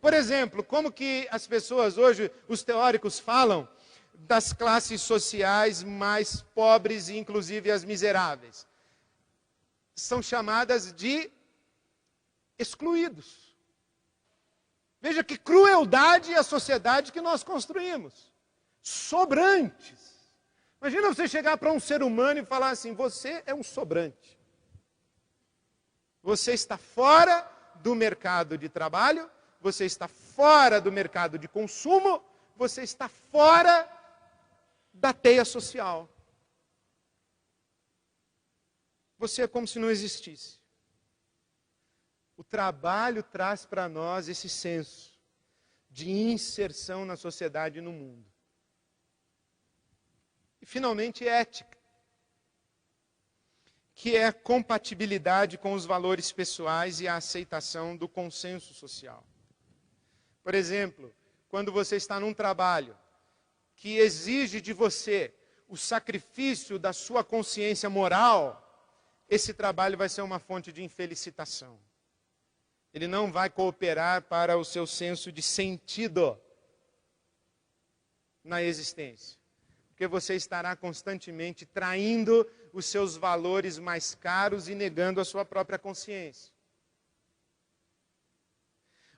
S1: Por exemplo, como que as pessoas hoje, os teóricos falam das classes sociais mais pobres e inclusive as miseráveis? São chamadas de excluídos. Veja que crueldade a sociedade que nós construímos. Sobrantes. Imagina você chegar para um ser humano e falar assim: você é um sobrante. Você está fora do mercado de trabalho, você está fora do mercado de consumo, você está fora da teia social. Você é como se não existisse. O trabalho traz para nós esse senso de inserção na sociedade e no mundo. E, finalmente, ética, que é a compatibilidade com os valores pessoais e a aceitação do consenso social. Por exemplo, quando você está num trabalho que exige de você o sacrifício da sua consciência moral, esse trabalho vai ser uma fonte de infelicitação. Ele não vai cooperar para o seu senso de sentido na existência. Porque você estará constantemente traindo os seus valores mais caros e negando a sua própria consciência.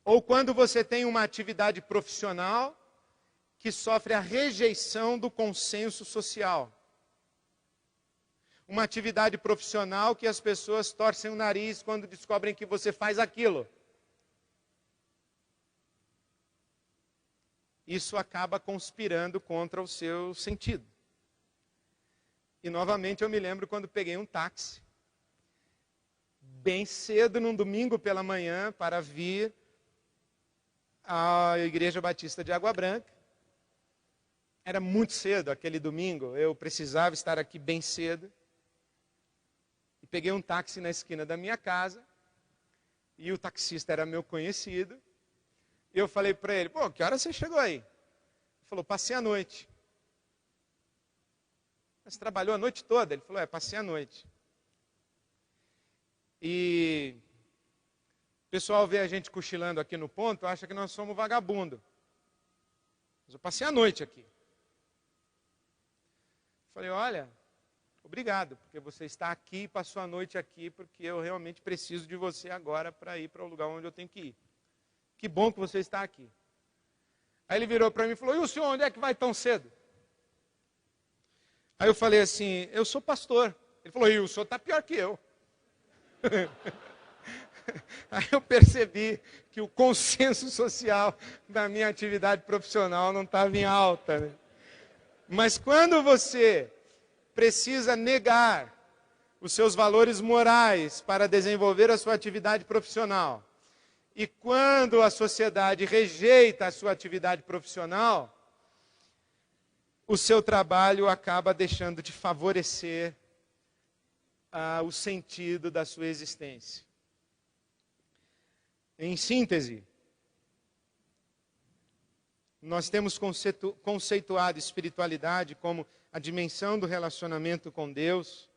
S1: Ou quando você tem uma atividade profissional que sofre a rejeição do consenso social. Uma atividade profissional que as pessoas torcem o nariz quando descobrem que você faz aquilo. Isso acaba conspirando contra o seu sentido. E novamente eu me lembro quando peguei um táxi, bem cedo num domingo pela manhã, para vir à Igreja Batista de Água Branca. Era muito cedo aquele domingo, eu precisava estar aqui bem cedo. E peguei um táxi na esquina da minha casa, e o taxista era meu conhecido. E eu falei para ele: pô, que hora você chegou aí? Ele falou: passei a noite. Você trabalhou a noite toda? Ele falou: passei a noite. E o pessoal vê a gente cochilando aqui no ponto, acha que nós somos vagabundo. Mas eu passei a noite aqui. Falei: olha, obrigado, porque você está aqui e passou a noite aqui, porque eu realmente preciso de você agora para ir para o lugar onde eu tenho que ir. Que bom que você está aqui. Aí ele virou para mim e falou: e o senhor onde é que vai tão cedo? Aí eu falei assim: eu sou pastor. Ele falou: e o senhor está pior que eu. Aí eu percebi que o consenso social da minha atividade profissional não estava em alta, né? Mas quando você precisa negar os seus valores morais para desenvolver a sua atividade profissional, e quando a sociedade rejeita a sua atividade profissional, o seu trabalho acaba deixando de favorecer o sentido da sua existência. Em síntese, nós temos conceituado espiritualidade como a dimensão do relacionamento com Deus,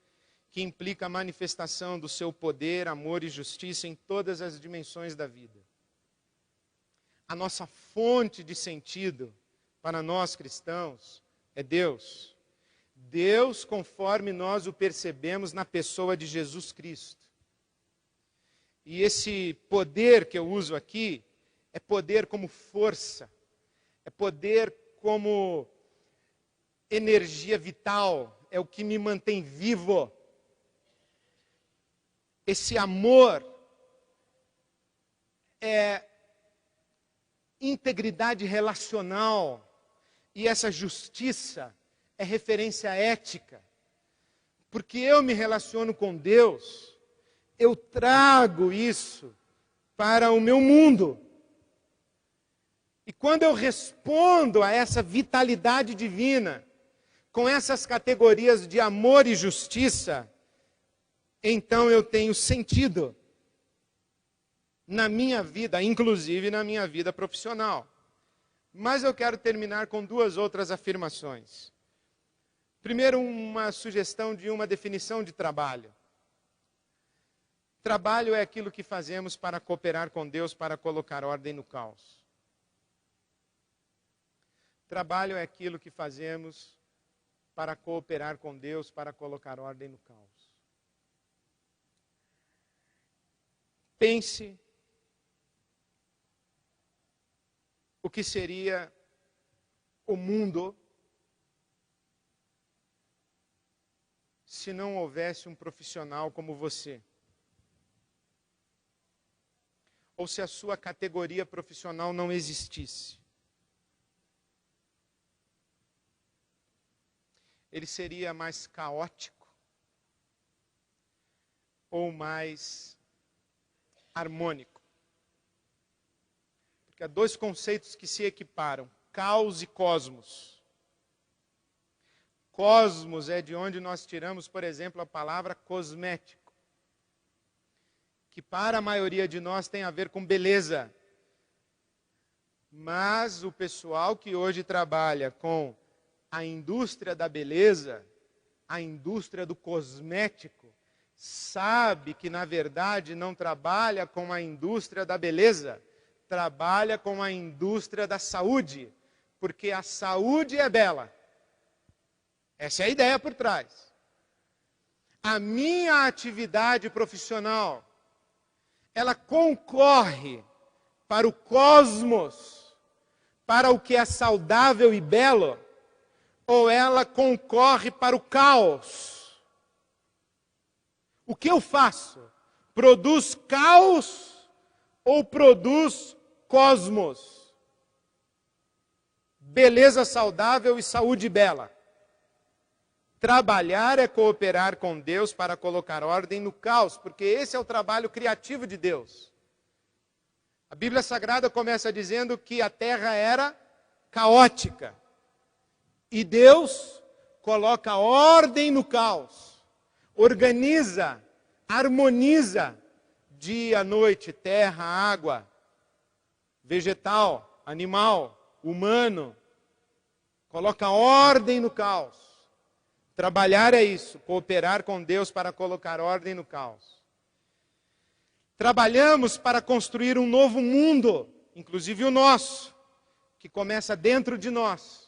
S1: que implica a manifestação do seu poder, amor e justiça em todas as dimensões da vida. A nossa fonte de sentido para nós cristãos é Deus. Deus conforme nós o percebemos na pessoa de Jesus Cristo. E esse poder que eu uso aqui é poder como força, é poder como energia vital, é o que me mantém vivo. Esse amor é integridade relacional. E essa justiça é referência ética. Porque eu me relaciono com Deus, eu trago isso para o meu mundo. E quando eu respondo a essa vitalidade divina, com essas categorias de amor e justiça, então eu tenho sentido na minha vida, inclusive na minha vida profissional. Mas eu quero terminar com duas outras afirmações. Primeiro, uma sugestão de uma definição de trabalho. Trabalho é aquilo que fazemos para cooperar com Deus, para colocar ordem no caos. Trabalho é aquilo que fazemos para cooperar com Deus, para colocar ordem no caos. Pense o que seria o mundo se não houvesse um profissional como você. Ou se a sua categoria profissional não existisse. Ele seria mais caótico ou mais harmônico? Porque há dois conceitos que se equiparam: caos e cosmos. Cosmos é de onde nós tiramos, por exemplo, a palavra cosmético, que para a maioria de nós tem a ver com beleza. Mas o pessoal que hoje trabalha com a indústria da beleza, a indústria do cosmético, sabe que na verdade não trabalha com a indústria da beleza, trabalha com a indústria da saúde, porque a saúde é bela. Essa é a ideia por trás. A minha atividade profissional, ela concorre para o cosmos, para o que é saudável e belo, ou ela concorre para o caos? O que eu faço? Produz caos ou produz cosmos? Beleza saudável e saúde bela. Trabalhar é cooperar com Deus para colocar ordem no caos, porque esse é o trabalho criativo de Deus. A Bíblia Sagrada começa dizendo que a terra era caótica. E Deus coloca ordem no caos, organiza, harmoniza dia, noite, terra, água, vegetal, animal, humano. Coloca ordem no caos. Trabalhar é isso, cooperar com Deus para colocar ordem no caos. Trabalhamos para construir um novo mundo, inclusive o nosso, que começa dentro de nós.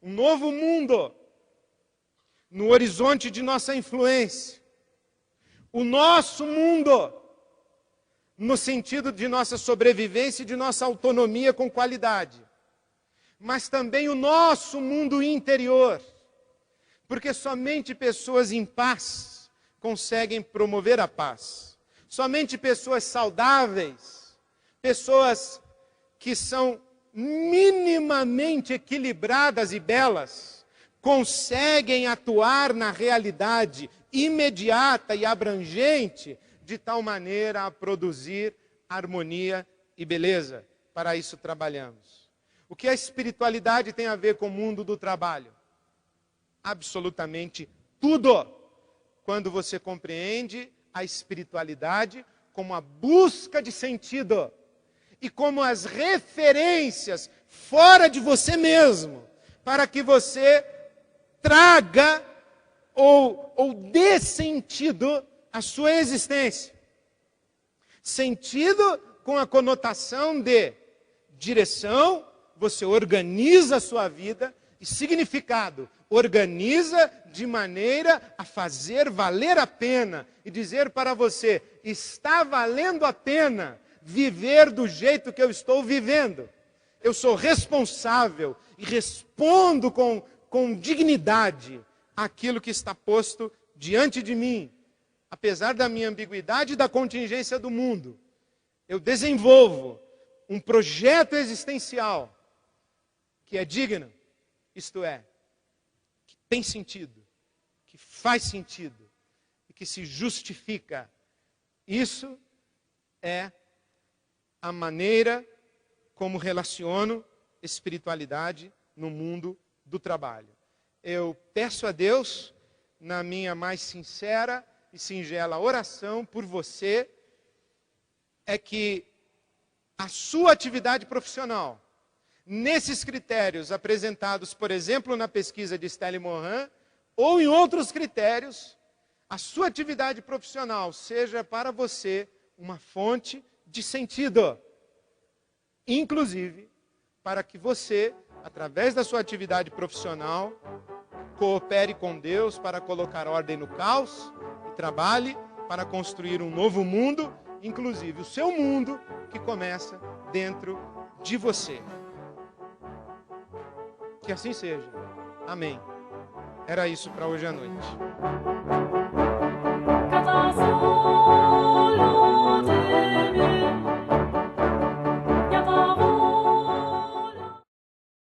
S1: Um novo mundo no horizonte de nossa influência. O nosso mundo no sentido de nossa sobrevivência e de nossa autonomia com qualidade. Mas também o nosso mundo interior. Porque somente pessoas em paz conseguem promover a paz. Somente pessoas saudáveis, pessoas que são minimamente equilibradas e belas, conseguem atuar na realidade imediata e abrangente, de tal maneira a produzir harmonia e beleza. Para isso trabalhamos. O que a espiritualidade tem a ver com o mundo do trabalho? Absolutamente tudo. Quando você compreende a espiritualidade como a busca de sentido e como as referências fora de você mesmo, para que você traga ou dê sentido à sua existência. Sentido com a conotação de direção, você organiza a sua vida, e significado, organiza de maneira a fazer valer a pena e dizer para você, está valendo a pena viver do jeito que eu estou vivendo. Eu sou responsável e respondo com dignidade aquilo que está posto diante de mim. Apesar da minha ambiguidade e da contingência do mundo, eu desenvolvo um projeto existencial que é digno, isto é, que tem sentido, que faz sentido e que se justifica. Isso é a maneira como relaciono espiritualidade no mundo do trabalho. Eu peço a Deus, na minha mais sincera e singela oração por você, é que a sua atividade profissional, nesses critérios apresentados, por exemplo, na pesquisa de Stella Mohan, ou em outros critérios, a sua atividade profissional seja para você uma fonte de sentido. Inclusive, para que você, através da sua atividade profissional, coopere com Deus para colocar ordem no caos e trabalhe para construir um novo mundo, inclusive o seu mundo, que começa dentro de você. Que assim seja. Amém. Era isso para hoje à noite.